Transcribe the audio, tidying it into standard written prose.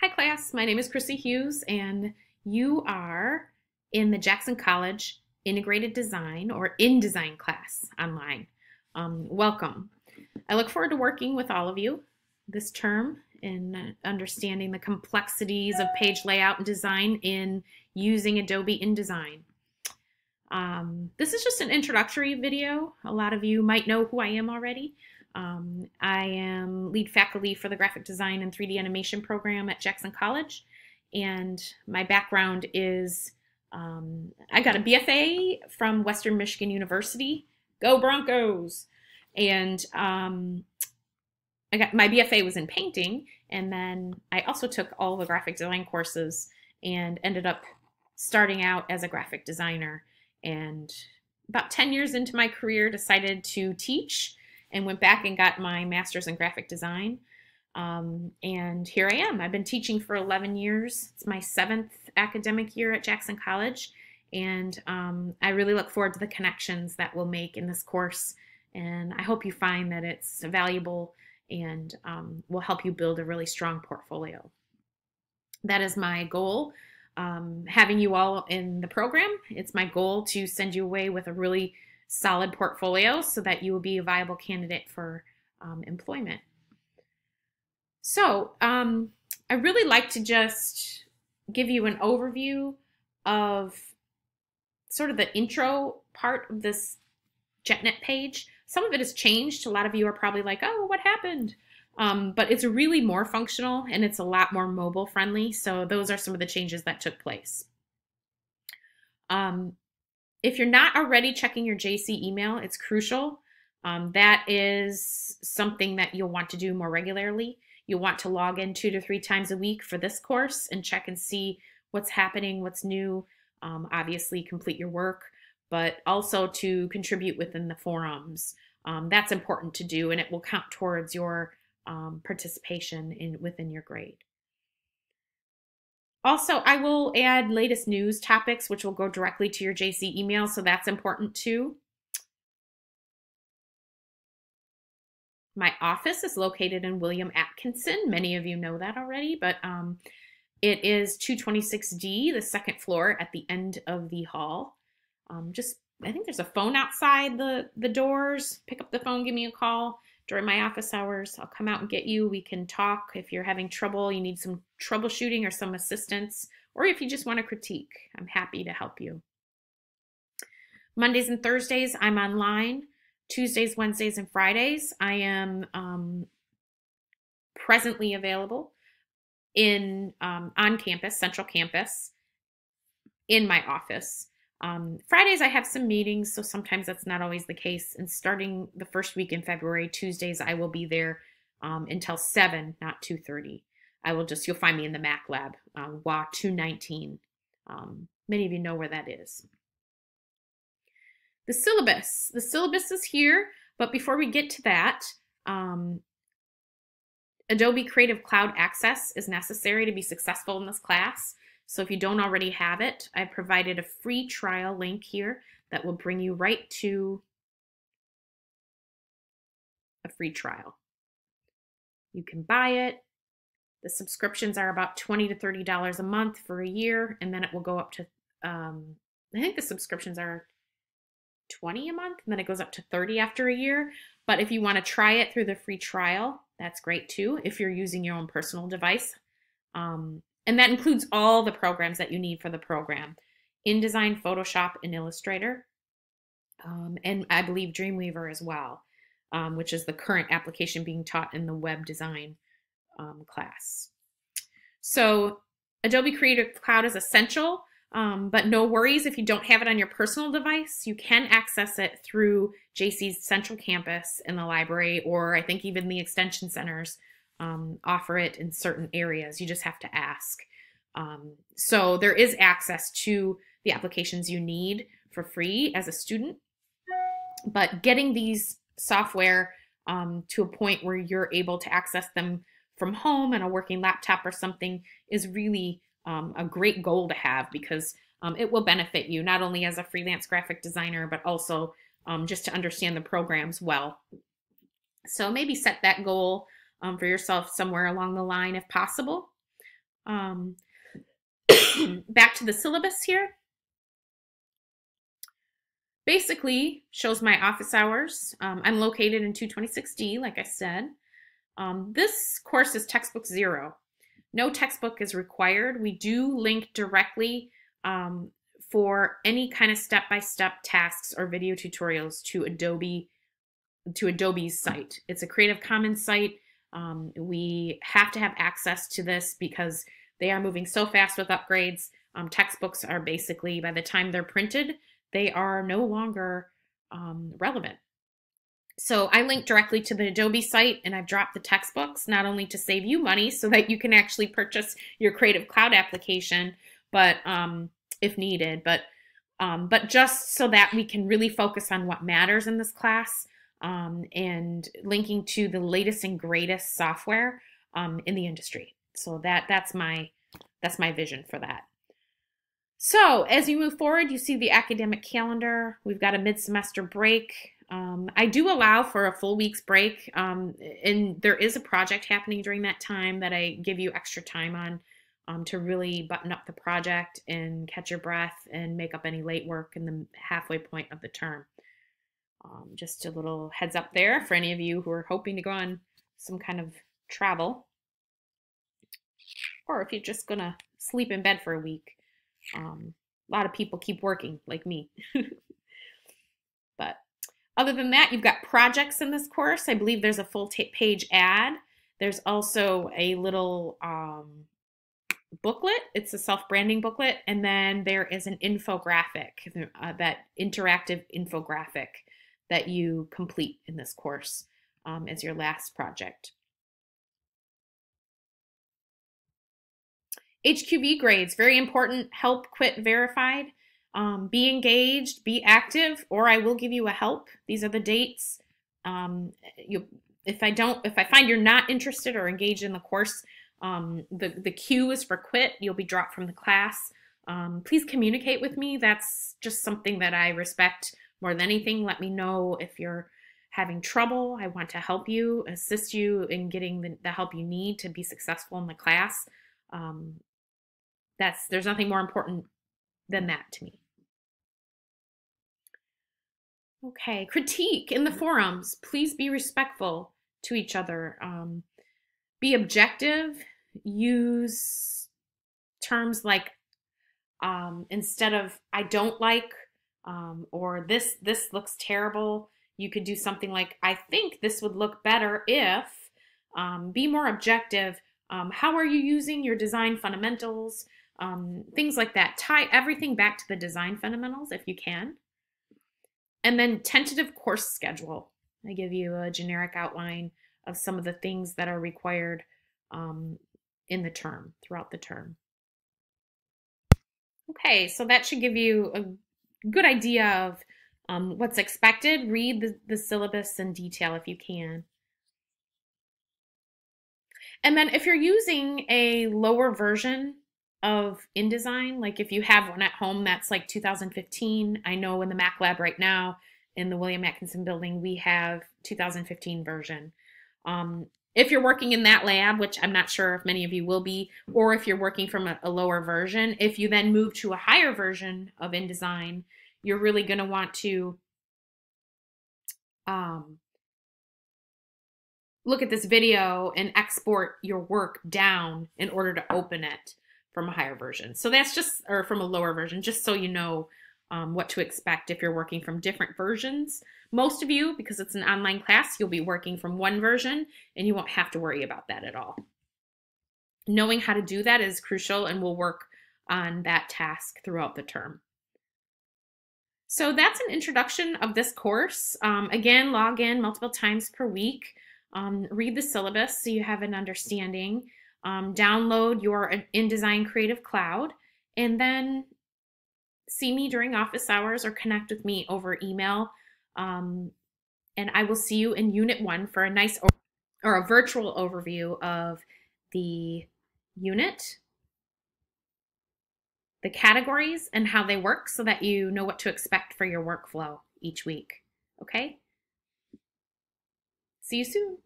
Hi class, my name is Chrissy Hughes and you are in the Jackson College Integrated Design or InDesign class online. Welcome. I look forward to working with all of you this term in understanding the complexities of page layout and design in using Adobe InDesign. This is just an introductory video. A lot of you might know who I am already. I am lead faculty for the graphic design and 3D animation program at Jackson College, and my background is I got a BFA from Western Michigan University. Go Broncos! And I got my BFA was in painting, and then I also took all the graphic design courses and ended up starting out as a graphic designer. And about 10 years into my career, decided to teach and went back and got my master's in graphic design. And here I am. I've been teaching for 11 years. It's my 7th academic year at Jackson College. And I really look forward to the connections that we'll make in this course. And I hope you find that it's valuable and will help you build a really strong portfolio. That is my goal. Having you all in the program, it's my goal to send you away with a really solid portfolio so that you will be a viable candidate for employment. So I really like to just give you an overview of sort of the intro part of this JetNet page. Some of it has changed. A lot of you are probably like, oh, what happened? But it's really more functional and it's a lot more mobile friendly. So those are some of the changes that took place. If you're not already checking your JC email, it's crucial. That is something that you'll want to do more regularly. You'll want to log in 2 to 3 times a week for this course and check and see what's happening, what's new. Obviously complete your work, but also to contribute within the forums. That's important to do, and it will count towards your participation within your grade. Also, I will add latest news topics, which will go directly to your JC email, so that's important too. My office is located in William Atkinson. Many of you know that already, but it is 226D, the 2nd floor at the end of the hall. I think there's a phone outside the doors. Pick up the phone, give me a call during my office hours. I'll come out and get you. We can talk if you're having trouble, you need some troubleshooting or some assistance, or if you just want to critique, I'm happy to help you. Mondays and Thursdays, I'm online. Tuesdays, Wednesdays, and Fridays, I am presently available on campus, Central Campus, in my office. Fridays I have some meetings, so sometimes that's not always the case. And starting the first week in February, Tuesdays, I will be there until 7, not 2:30. You'll find me in the Mac lab, WA 219. Many of you know where that is. The syllabus. The syllabus is here, but before we get to that, Adobe Creative Cloud access is necessary to be successful in this class. So if you don't already have it, I provided a free trial link here that will bring you right to a free trial. You can buy it. The subscriptions are about $20 to $30 a month for a year, and then it will go up to, I think the subscriptions are $20 a month, and then it goes up to $30 after a year. But if you want to try it through the free trial, that's great too, if you're using your own personal device. And that includes all the programs that you need for the program. InDesign, Photoshop, and Illustrator. And I believe Dreamweaver as well, which is the current application being taught in the web design class. So Adobe Creative Cloud is essential, but no worries if you don't have it on your personal device. You can access it through JC's Central Campus in the library, or I think even the extension centers offer it in certain areas. You just have to ask. So there is access to the applications you need for free as a student, but getting these software to a point where you're able to access them from home on a working laptop or something is really a great goal to have, because it will benefit you not only as a freelance graphic designer, but also just to understand the programs well. So maybe set that goal for yourself somewhere along the line if possible. Um, back to the syllabus here. Basically shows my office hours. I'm located in 226D, like I said. This course is textbook 0. No textbook is required. We do link directly for any kind of step-by-step tasks or video tutorials to Adobe's site. It's a Creative Commons site. We have to have access to this because they are moving so fast with upgrades. Textbooks are basically, by the time they're printed, they are no longer relevant. So I link directly to the Adobe site, and I've dropped the textbooks, not only to save you money so that you can actually purchase your Creative Cloud application, but if needed, but just so that we can really focus on what matters in this class, and linking to the latest and greatest software in the industry. So that's my vision for that. So as you move forward, you see the academic calendar. We've got a mid-semester break. I do allow for a full week's break, and there is a project happening during that time that I give you extra time on to really button up the project and catch your breath and make up any late work in the halfway point of the term. Just a little heads up there for any of you who are hoping to go on some kind of travel, or if you're just gonna sleep in bed for a week. A lot of people keep working like me. But other than that, you've got projects in this course. I believe there's a full page ad. There's also a little booklet. It's a self-branding booklet. And then there is an infographic, that interactive infographic that you complete in this course as your last project. HQV grades, very important. Help, quit, verified. Be engaged, be active, or I will give you a help. These are the dates. If I find you're not interested or engaged in the course, the queue is for quit. You'll be dropped from the class. Please communicate with me. That's just something that I respect more than anything. Let me know if you're having trouble. I want to help you, assist you in getting the help you need to be successful in the class. There's nothing more important than that to me. Okay, critique in the forums. Please be respectful to each other. Be objective. Use terms like instead of I don't like or this looks terrible, you could do something like I think this would look better if. Be more objective. How are you using your design fundamentals? Things like that. Tie everything back to the design fundamentals if you can. And then tentative course schedule. I give you a generic outline of some of the things that are required in the term, throughout the term. Okay, so that should give you a good idea of what's expected. Read the syllabus in detail if you can. And then if you're using a lower version of InDesign, like if you have one at home that's like 2015, I know in the Mac Lab right now in the William Atkinson building, we have 2015 version. If you're working in that lab, which I'm not sure if many of you will be, or if you're working from a lower version, if you then move to a higher version of InDesign, you're really going to want to look at this video and export your work down in order to open it from a higher version. So that's just, or from a lower version, just so you know what to expect if you're working from different versions. Most of you, because it's an online class, you'll be working from one version and you won't have to worry about that at all. Knowing how to do that is crucial, and we'll work on that task throughout the term. So that's an introduction of this course. Again, log in multiple times per week. Read the syllabus so you have an understanding. Download your InDesign Creative Cloud, and then see me during office hours or connect with me over email. And I will see you in Unit 1 for a nice or a virtual overview of the unit, the categories, and how they work so that you know what to expect for your workflow each week. Okay? See you soon.